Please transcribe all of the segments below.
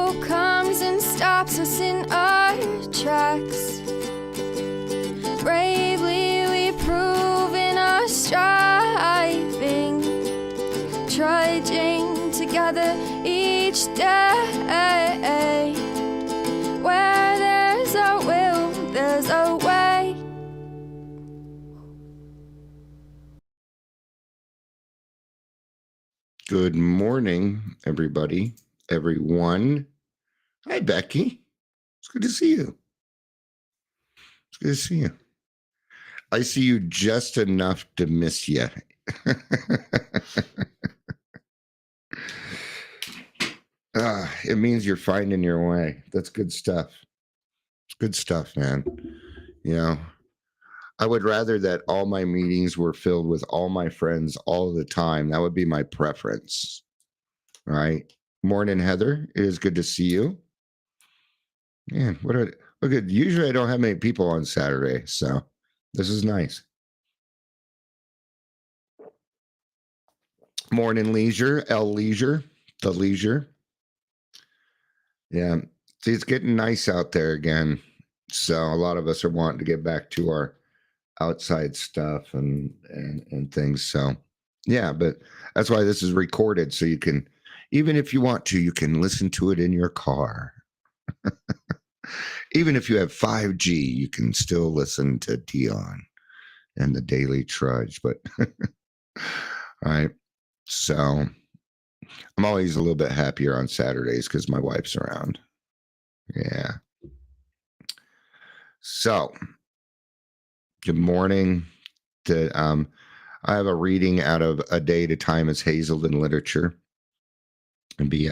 hero comes and stops us in our tracks. Bravely we prove in our striving, trudging together each day. Where there's a will, there's a way. Good morning, everyone. Hi, Becky. It's good to see you. It's good to see you. I see you just enough to miss you. It means you're finding your way. That's good stuff. It's good stuff, man. You know, I would rather that all my meetings were filled with all my friends all the time. That would be my preference. All right. Morning, Heather. It is good to see you. Man, look at. Usually I don't have many people on Saturday, so this is nice. Morning, Leisure, Leisure, the Leisure. Yeah, see, it's getting nice out there again, so a lot of us are wanting to get back to our outside stuff and things. So, yeah, but that's why this is recorded, so you can, even if you want to, you can listen to it in your car. Even if you have 5G, you can still listen to Dion and the Daily Trudge. But all right, so I'm always a little bit happier on Saturdays because my wife's around. Yeah. So, good morning. I have a reading out of A Day at a Time as Hazel in Literature, and be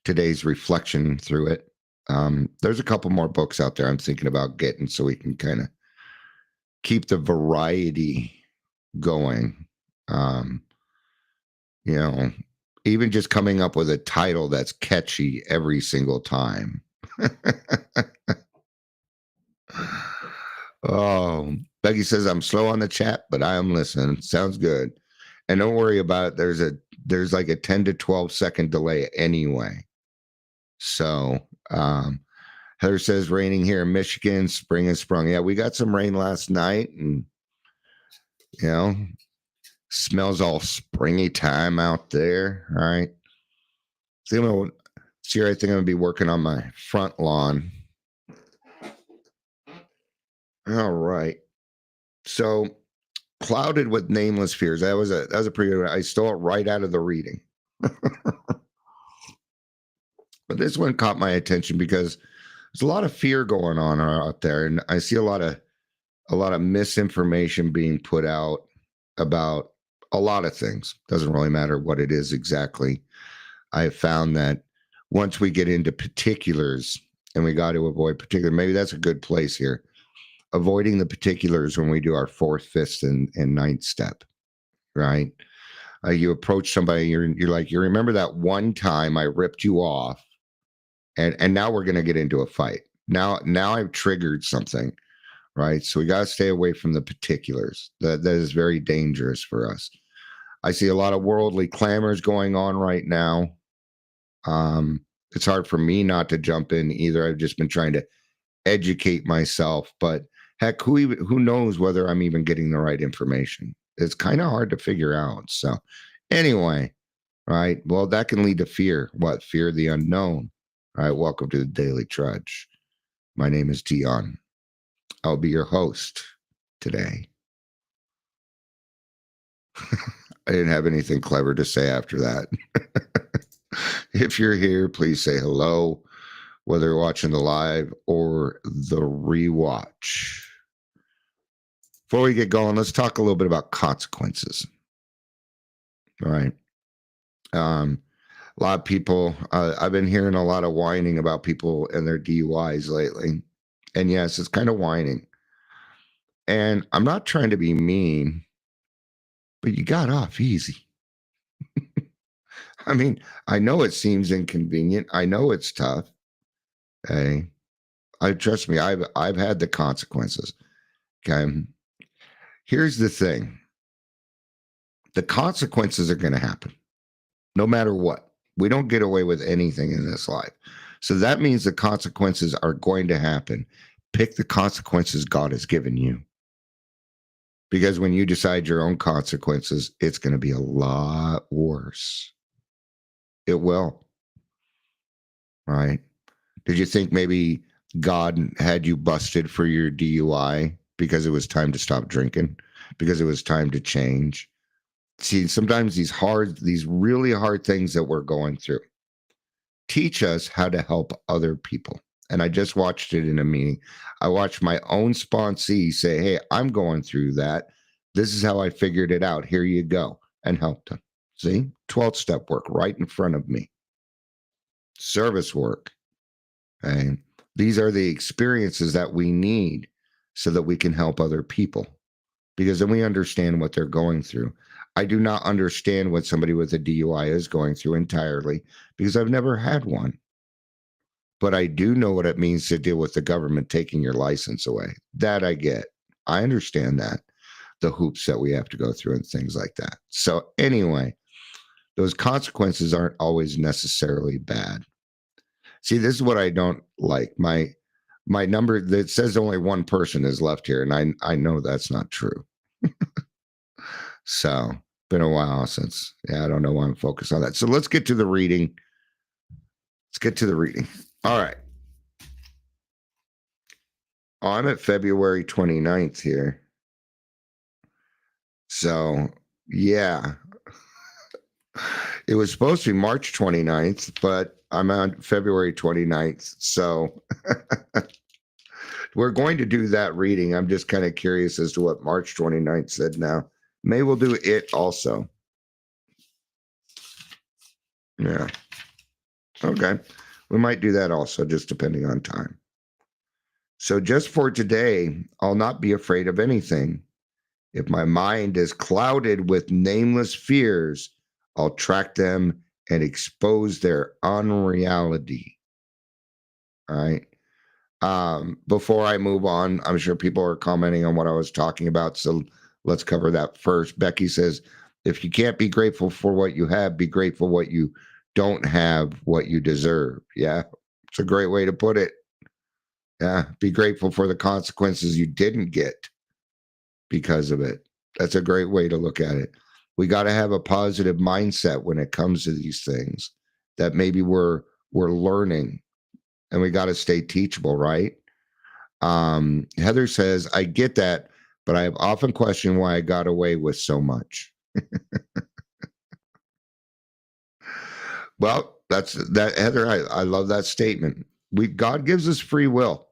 today's reflection through it. There's a couple more books out there I'm thinking about getting so we can kind of keep the variety going. You know, even just coming up with a title that's catchy every single time. Oh, Becky says I'm slow on the chat, but I am listening. Sounds good. And don't worry about it. There's like a 10 to 12-second delay anyway. So, Heather says raining here in Michigan, spring has sprung. Yeah, we got some rain last night, and smells all springy time out there. All right. So I think I'm gonna be working on my front lawn. All right. So, clouded with nameless fears. That was a pretty good. I stole it right out of the reading. But this one caught my attention because there's a lot of fear going on out there, and I see a lot of misinformation being put out about a lot of things. Doesn't really matter what it is exactly. I have found that once we get into particulars, and we got to avoid particular, maybe that's a good place here. Avoiding the particulars when we do our fourth, fifth, and ninth step, right? You approach somebody, you're like, you remember that one time I ripped you off, and now we're going to get into a fight. Now I've triggered something, right? So we got to stay away from the particulars. That is very dangerous for us. I see a lot of worldly clamors going on right now. It's hard for me not to jump in either. I've just been trying to educate myself, but heck, who knows whether I'm even getting the right information? It's kind of hard to figure out. So anyway, right? Well, that can lead to fear. What? Fear of the unknown. All right, welcome to the Daily Trudge. My name is Dion. I'll be your host today. I didn't have anything clever to say after that. If you're here, please say hello, whether you're watching the live or the rewatch. Before we get going, let's talk a little bit about consequences. All right. A lot of people, I've been hearing a lot of whining about people and their DUIs lately. And yes, it's kind of whining. And I'm not trying to be mean, but you got off easy. I mean, I know it seems inconvenient. I know it's tough. Okay. Trust me, I've had the consequences. Okay. Here's the thing. The consequences are going to happen no matter what. We don't get away with anything in this life. So that means the consequences are going to happen. Pick the consequences God has given you. Because when you decide your own consequences, it's going to be a lot worse. It will. Right? Did you think maybe God had you busted for your DUI because it was time to stop drinking? Because it was time to change? See, sometimes these really hard things that we're going through teach us how to help other people. And I just watched it in a meeting. I watched my own sponsee say, "Hey, I'm going through that. This is how I figured it out. Here you go," and helped him. See, 12 step work right in front of me. Service work. Okay. These are the experiences that we need so that we can help other people, because then we understand what they're going through. I do not understand what somebody with a DUI is going through entirely because I've never had one. But I do know what it means to deal with the government taking your license away. That I get. I understand that, the hoops that we have to go through and things like that. So, anyway, those consequences aren't always necessarily bad. See, this is what I don't like. My number that says only one person is left here, and I know that's not true. So, been a while since. Yeah, I don't know why I'm focused on that. So let's get to the reading. Let's get to the reading. All right. Oh, I'm at February 29th here. So, yeah. It was supposed to be March 29th, but I'm on February 29th. So, we're going to do that reading. I'm just kind of curious as to what March 29th said now. Maybe we'll do it also. Yeah. Okay. We might do that also, just depending on time. So, just for today, I'll not be afraid of anything. If my mind is clouded with nameless fears, I'll track them and expose their unreality. All right. Before I move on, I'm sure people are commenting on what I was talking about. So let's cover that first. Becky says, if you can't be grateful for what you have, be grateful what you don't have, what you deserve. Yeah. It's a great way to put it. Yeah. Be grateful for the consequences you didn't get because of it. That's a great way to look at it. We got to have a positive mindset when it comes to these things that maybe we're learning, and we got to stay teachable, right? Heather says, I get that, but I have often questioned why I got away with so much. Well, that's that, Heather. I love that statement. God gives us free will.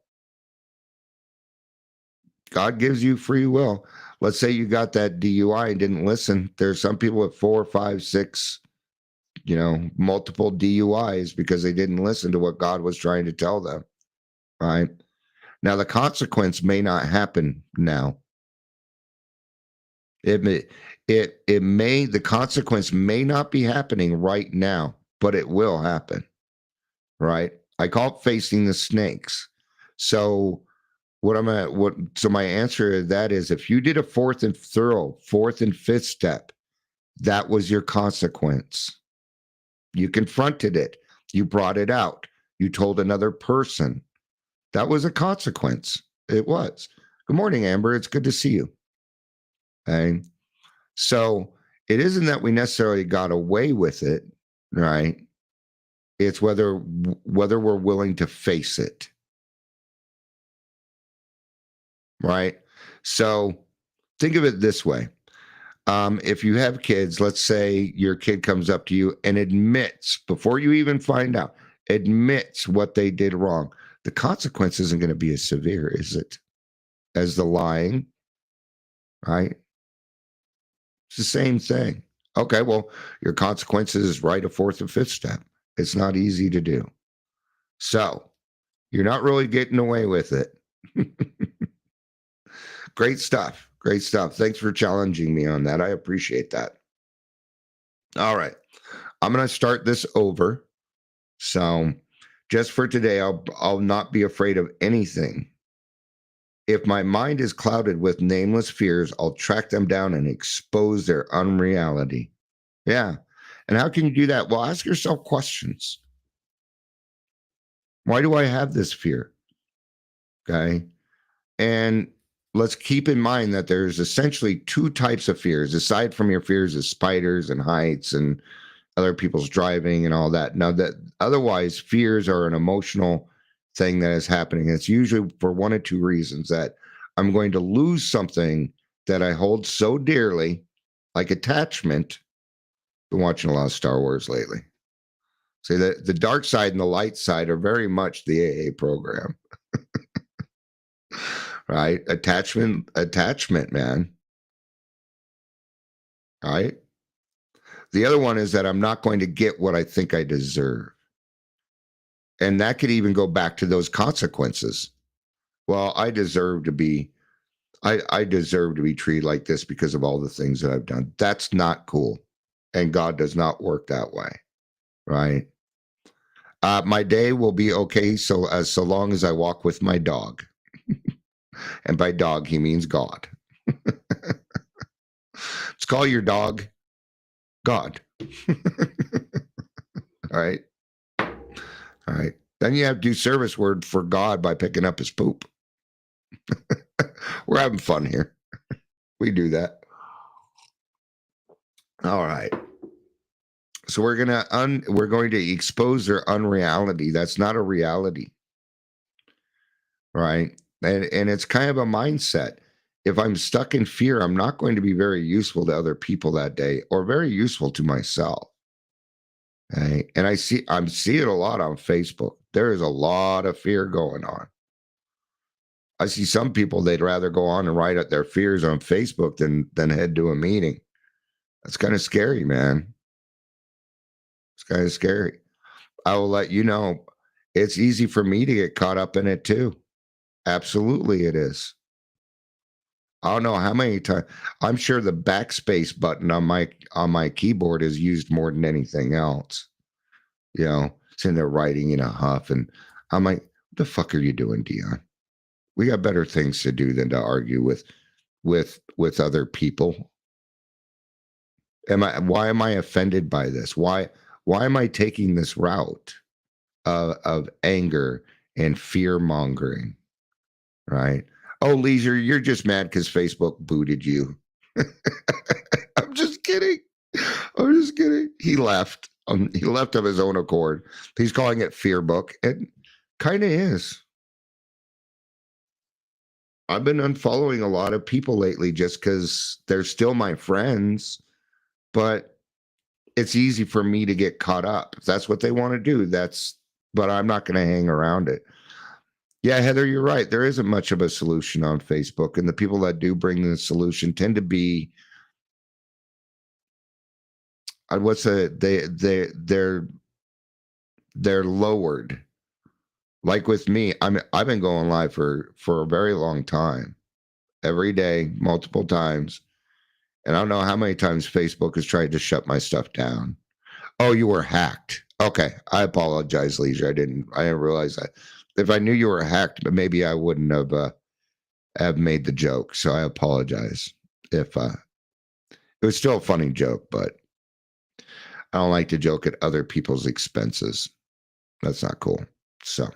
God gives you free will. Let's say you got that DUI and didn't listen. There's some people with 4, 5, 6, multiple DUIs because they didn't listen to what God was trying to tell them. Right. Now, the consequence may not happen now. The consequence may not be happening right now, but it will happen. Right. I call it facing the snakes. So so my answer to that is, if you did a fourth and fifth step, that was your consequence. You confronted it. You brought it out. You told another person. That was a consequence. It was. Good morning, Amber. It's good to see you. Okay. So it isn't that we necessarily got away with it, right? It's whether we're willing to face it. Right. So think of it this way. If you have kids, let's say your kid comes up to you and admits, before you even find out, admits what they did wrong. The consequence isn't going to be as severe, is it? As the lying, right? It's the same thing. Okay, well, your consequences is right a fourth or fifth step. It's not easy to do. So you're not really getting away with it. Great stuff. Great stuff. Thanks for challenging me on that. I appreciate that. All right. I'm going to start this over. So just for today, I'll not be afraid of anything. If my mind is clouded with nameless fears, I'll track them down and expose their unreality. Yeah. And how can you do that? Well, ask yourself questions. Why do I have this fear? Okay. And let's keep in mind that there's essentially two types of fears, aside from your fears of spiders and heights and other people's driving and all that. Now, that otherwise, fears are an emotional thing that is happening. It's usually for one or two reasons: that I'm going to lose something that I hold so dearly, like attachment. Been watching a lot of Star Wars lately. See, the dark side and the light side are very much the AA program, right? Attachment, man. Right. The other one is that I'm not going to get what I think I deserve. And that could even go back to those consequences. Well, I deserve to be treated like this because of all the things that I've done. That's not cool. And God does not work that way. Right. My day will be okay so long as I walk with my dog. And by dog, he means God. Let's call your dog God. All right. All right. Then you have to do service word for God by picking up his poop. We're having fun here. We do that. All right. So we're going to expose their unreality. That's not a reality. Right? And it's kind of a mindset. If I'm stuck in fear, I'm not going to be very useful to other people that day or very useful to myself. Okay? And I'm seeing it a lot on Facebook. There is a lot of fear going on. I see some people, they'd rather go on and write out their fears on Facebook than head to a meeting. That's kind of scary, man. It's kind of scary. I will let you know, it's easy for me to get caught up in it too. Absolutely, it is. I don't know how many times. I'm sure the backspace button on my keyboard is used more than anything else. Sitting there writing in a huff, and I'm like, "What the fuck are you doing, Dion? We got better things to do than to argue with other people." Why am I offended by this? Why am I taking this route of anger and fear mongering? Right? Oh, Leisure, you're just mad because Facebook booted you. I'm just kidding. I'm just kidding. He left. He left of his own accord. He's calling it Fear Book. It kind of is. I've been unfollowing a lot of people lately just because they're still my friends, but it's easy for me to get caught up. If that's what they want to do, but I'm not going to hang around it. Yeah, Heather, you're right. There isn't much of a solution on Facebook, and the people that do bring the solution tend to be they're lowered. Like with me, I've been going live for a very long time, every day, multiple times, and I don't know how many times Facebook has tried to shut my stuff down. Oh, you were hacked. Okay, I apologize, Leisure. I didn't realize that. If I knew you were hacked, but maybe I wouldn't have made the joke. So I apologize if it was still a funny joke, but I don't like to joke at other people's expenses. That's not cool. So,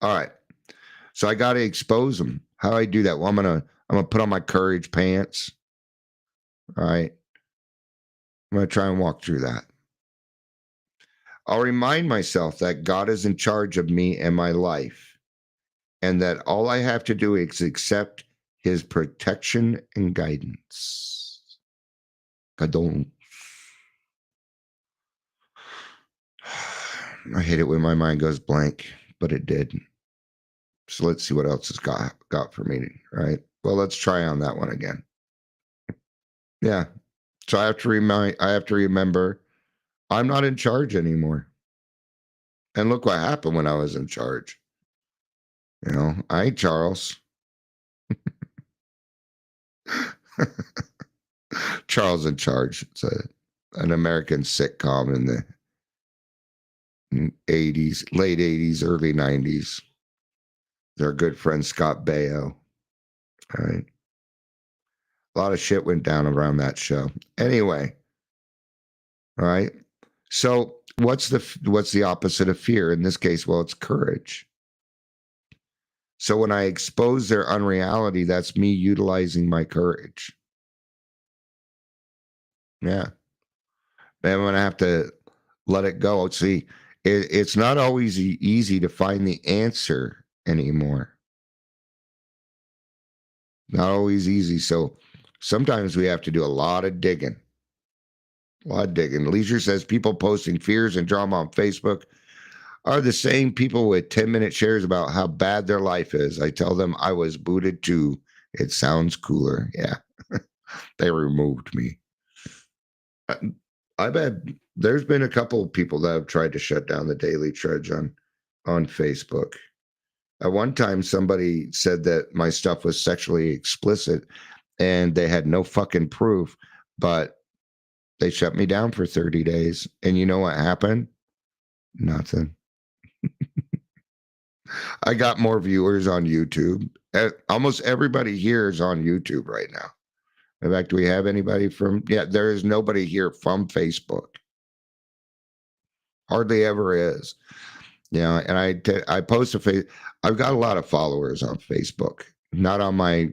all right. So I got to expose them. How do I do that? Well, I'm gonna put on my courage pants. All right. I'm gonna try and walk through that. I'll remind myself that God is in charge of me and my life, and that all I have to do is accept his protection and guidance. Kadon. I hate it when my mind goes blank, but it did. So let's see what else it's got for me, right? Well, let's try on that one again. Yeah. So I have to remember I'm not in charge anymore. And look what happened when I was in charge. I ain't Charles. Charles in Charge. It's an American sitcom in the 80s, late 80s, early 90s. Our good friend Scott Baio. All right. A lot of shit went down around that show. Anyway. All right. So what's the opposite of fear? In this case, well, it's courage. So when I expose their unreality, that's me utilizing my courage. Yeah. And I'm going to have to let it go. See, it's not always easy to find the answer anymore. Not always easy. So sometimes we have to do a lot of digging. A lot of digging. Leisure says people posting fears and drama on Facebook are the same people with 10-minute shares about how bad their life is. I tell them I was booted too. It sounds cooler. Yeah. They removed me. I bet there's been a couple of people that have tried to shut down the Daily Trudge on Facebook. At one time, somebody said that my stuff was sexually explicit and they had no fucking proof, but they shut me down for 30 days. And you know what happened? Nothing. I got more viewers on YouTube. Almost everybody here is on YouTube right now. In fact, do we have anybody from? Yeah, there is nobody here from Facebook. Hardly ever is. You know, and I post a face. I've got a lot of followers on Facebook. Not on my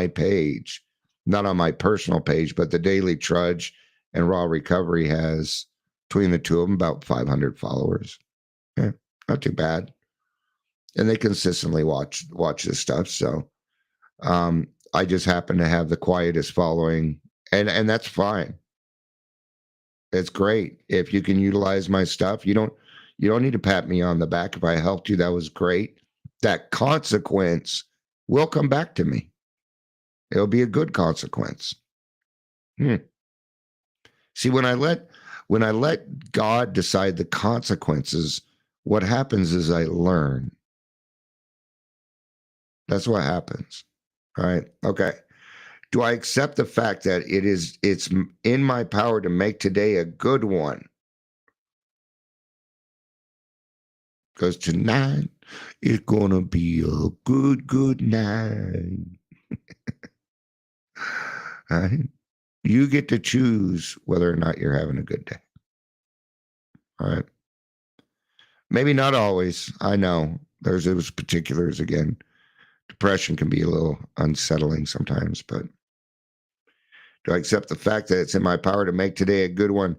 page, not on my personal page, but the Daily Trudge and Raw Recovery has between the two of them about 500 followers. Yeah, not too bad. And they consistently watch this stuff. So I just happen to have the quietest following, and that's fine. It's great if you can utilize my stuff. You don't need to pat me on the back. If I helped you, that was great. That consequence will come back to me. It'll be a good consequence. See, when I let God decide the consequences, what happens is I learn. That's what happens. All right. Okay. Do I accept the fact that it's in my power to make today a good one? Because tonight is gonna be a good night. All right? You get to choose whether or not you're having a good day. All right. Maybe not always. I know there's those particulars again. Depression can be a little unsettling sometimes, but do I accept the fact that it's in my power to make today a good one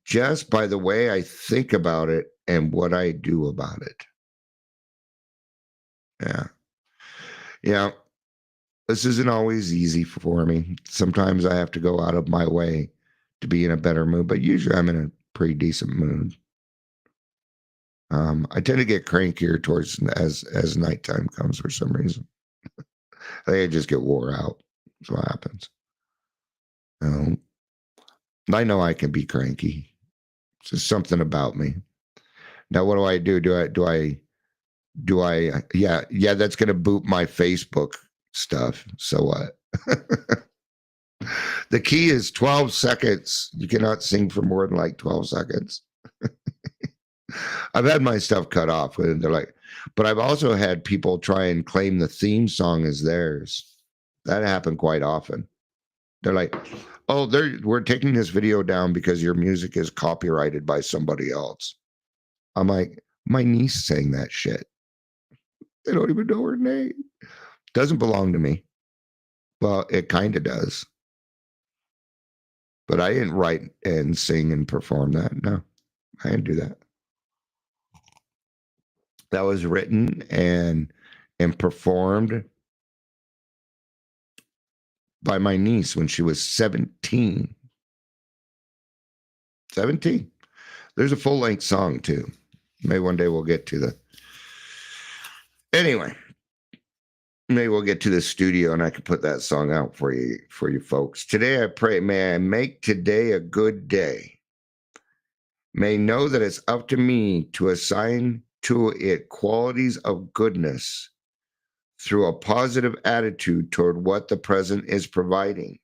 just by the way I think about it and what I do about it? Yeah. Yeah. This isn't always easy for me. Sometimes I have to go out of my way to be in a better mood, but usually I'm in a pretty decent mood. I tend to get crankier towards as nighttime comes for some reason. I think I just get wore out. That's what happens. I know I can be cranky. It's just something about me. Now, what do I do? Yeah, that's going to boot my Facebook stuff. So what? The key is 12 seconds. You cannot sing for more than like 12 seconds. I've had my stuff cut off. And they're like, but I've also had people try and claim the theme song as theirs. That happened quite often. They're like, oh, we're taking this video down because your music is copyrighted by somebody else. I'm like, my niece sang that shit. They don't even know her name. Doesn't belong to me. Well, it kind of does. But I didn't write and sing and perform that. No, I didn't do that. That was written and performed by my niece when she was 17. 17. There's a full-length song too. Maybe one day we'll get to the. Anyway, maybe we'll get to the studio and I can put that song out for you folks. Today I pray, may I make today a good day. May know that it's up to me to assign to it qualities of goodness through a positive attitude toward what the present is providing.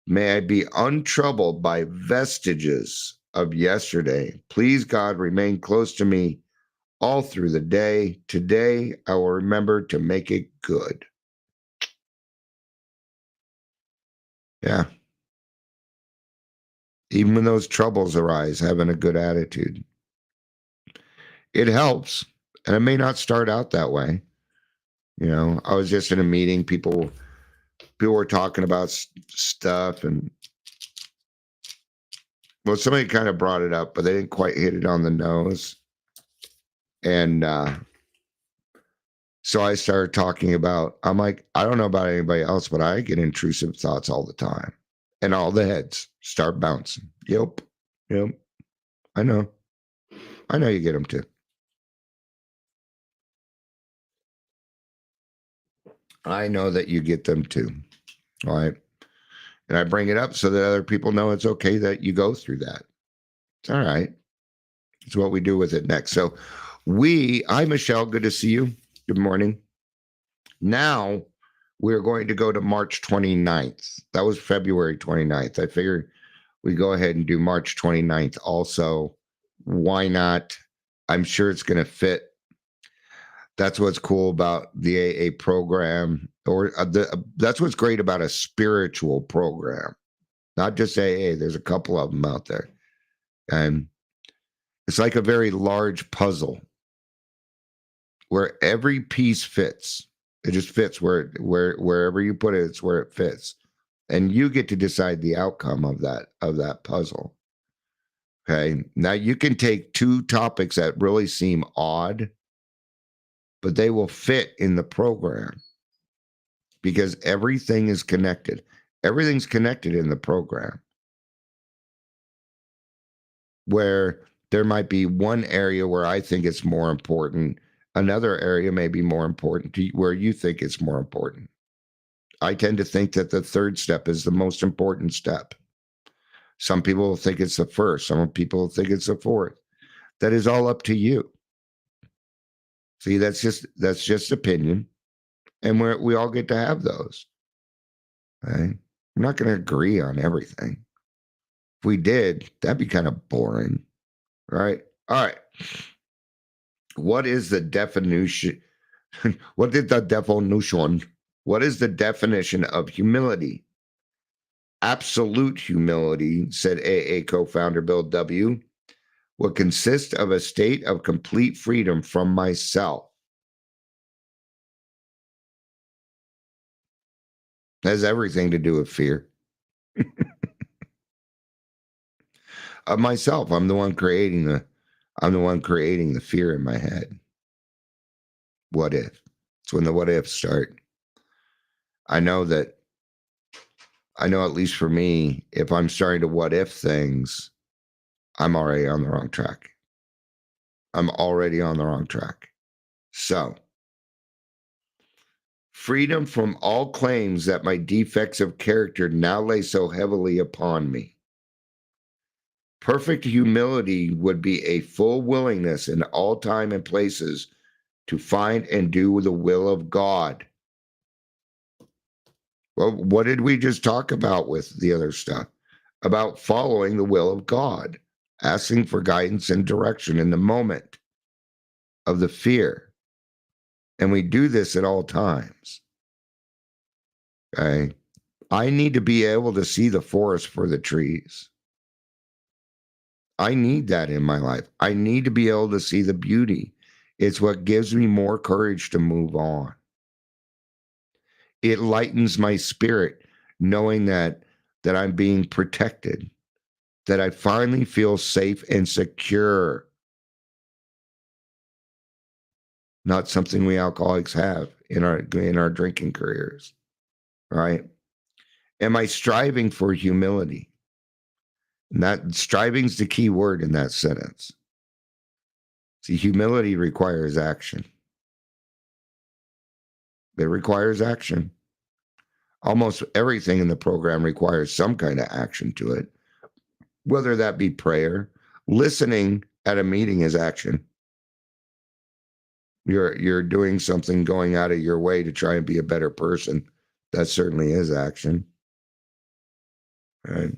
May I be untroubled by vestiges of yesterday. Please, God, remain close to me all through the day. Today, I will remember to make it good. Yeah. Even when those troubles arise, having a good attitude. It helps. And it may not start out that way. You know, I was just in a meeting. People were talking about stuff, and well, somebody kind of brought it up, but they didn't quite hit it on the nose. And so I started talking about. I'm like, I don't know about anybody else, but I get intrusive thoughts all the time, and all the heads start bouncing. Yep, yep. I know you get them too. I know that you get them too. All right. And I bring it up so that other people know it's okay that you go through that. It's all right. It's what we do with it next. So hi, Michelle. Good to see you. Good morning. Now we're going to go to March 29th. That was February 29th. I figured we go ahead and do March 29th also. Why not? I'm sure it's going to fit. That's what's cool about the AA program, or that's what's great about a spiritual program, not just AA. There's a couple of them out there, and it's like a very large puzzle where every piece fits. It just fits wherever you put it. It's where it fits, and you get to decide the outcome of that puzzle. Okay, now you can take two topics that really seem odd, but they will fit in the program because everything is connected. Everything's connected in the program. Where there might be one area where I think it's more important, another area may be more important to where you think it's more important. I tend to think that the third step is the most important step. Some people think it's the first, some people think it's the fourth. That is all up to you. See, that's just opinion, and we all get to have those. Right? I'm not going to agree on everything. If we did, that'd be kind of boring, right? All right. What is the definition? What is the definition? What is the definition of humility? Absolute humility, said AA co-founder Bill W., will consist of a state of complete freedom from myself. Has everything to do with fear. Of myself. I'm the one creating the fear in my head. What if? It's when the what ifs start. I know at least for me, if I'm starting to what if things, I'm already on the wrong track. So, freedom from all claims that my defects of character now lay so heavily upon me. Perfect humility would be a full willingness in all time and places to find and do the will of God. Well, what did we just talk about with the other stuff? About following the will of God, asking for guidance and direction in the moment of the fear. And we do this at all times. Okay. I need to be able to see the forest for the trees. I need that in my life. I need to be able to see the beauty. It's what gives me more courage to move on. It lightens my spirit knowing that I'm being protected, that I finally feel safe and secure. Not something we alcoholics have in our drinking careers, right? Am I striving for humility? And that striving's the key word in that sentence. See, humility requires action. It requires action. Almost everything in the program requires some kind of action to it, whether that be prayer. Listening at a meeting is action. You're doing something, going out of your way to try and be a better person. That certainly is action. Right?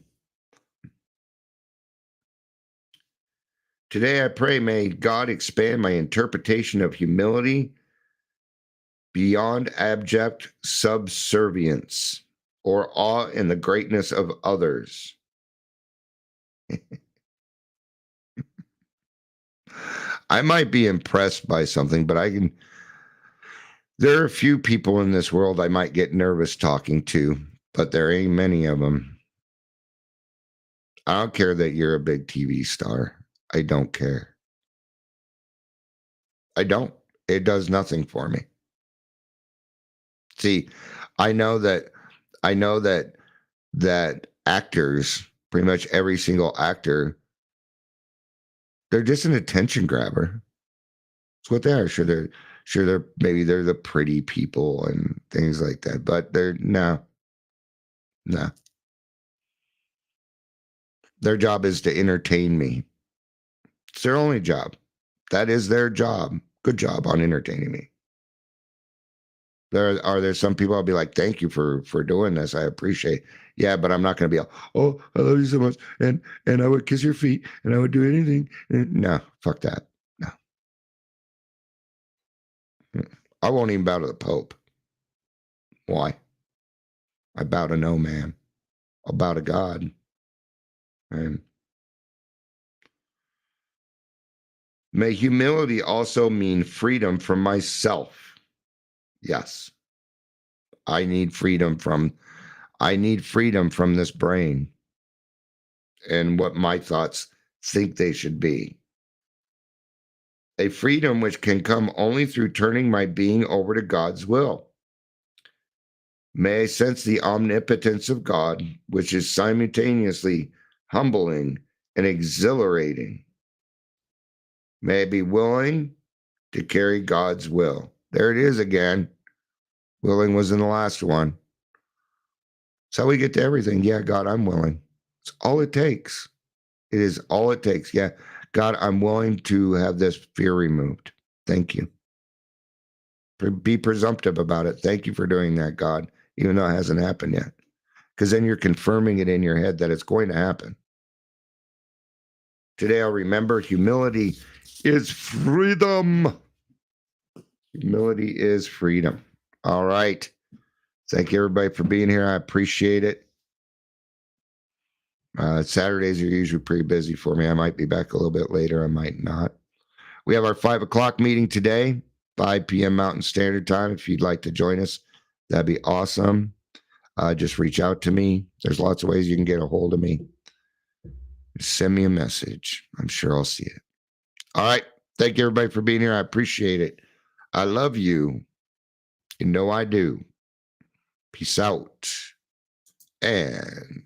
Today I pray, may God expand my interpretation of humility beyond abject subservience or awe in the greatness of others. I might be impressed by something, but there are a few people in this world I might get nervous talking to, but there ain't many of them. I don't care that you're a big TV star. I don't care. I don't. It does nothing for me. See, I know that I know that actors, pretty much every single actor, they're just an attention grabber. That's what they are. Sure they're maybe they're the pretty people and things like that, but they're no. Their job is to entertain me. It's their only job. That is their job. Good job on entertaining me. There some people I'll be like, thank you for doing this. I appreciate. Yeah, but I'm not going to be all, oh, I love you so much, and I would kiss your feet, and I would do anything. No, fuck that. No, I won't even bow to the Pope. Why? I bow to no man. I'll bow to God. And may humility also mean freedom from myself. Yes, I need freedom from this brain and what my thoughts think they should be. A freedom which can come only through turning my being over to God's will. May I sense the omnipotence of God, which is simultaneously humbling and exhilarating. May I be willing to carry God's will. There it is again. Willing was in the last one. That's how we get to everything. Yeah, God, I'm willing. It's all it takes. It is all it takes. Yeah, God, I'm willing to have this fear removed. Thank you. Be presumptive about it. Thank you for doing that, God, even though it hasn't happened yet. Because then you're confirming it in your head that it's going to happen. Today, I'll remember humility is freedom. Humility is freedom. All right. Thank you, everybody, for being here. I appreciate it. Saturdays are usually pretty busy for me. I might be back a little bit later. I might not. We have our 5 o'clock meeting today, 5 p.m. Mountain Standard Time. If you'd like to join us, that'd be awesome. Just reach out to me. There's lots of ways you can get a hold of me. Just send me a message. I'm sure I'll see it. All right. Thank you, everybody, for being here. I appreciate it. I love you. You know I do. Peace out. And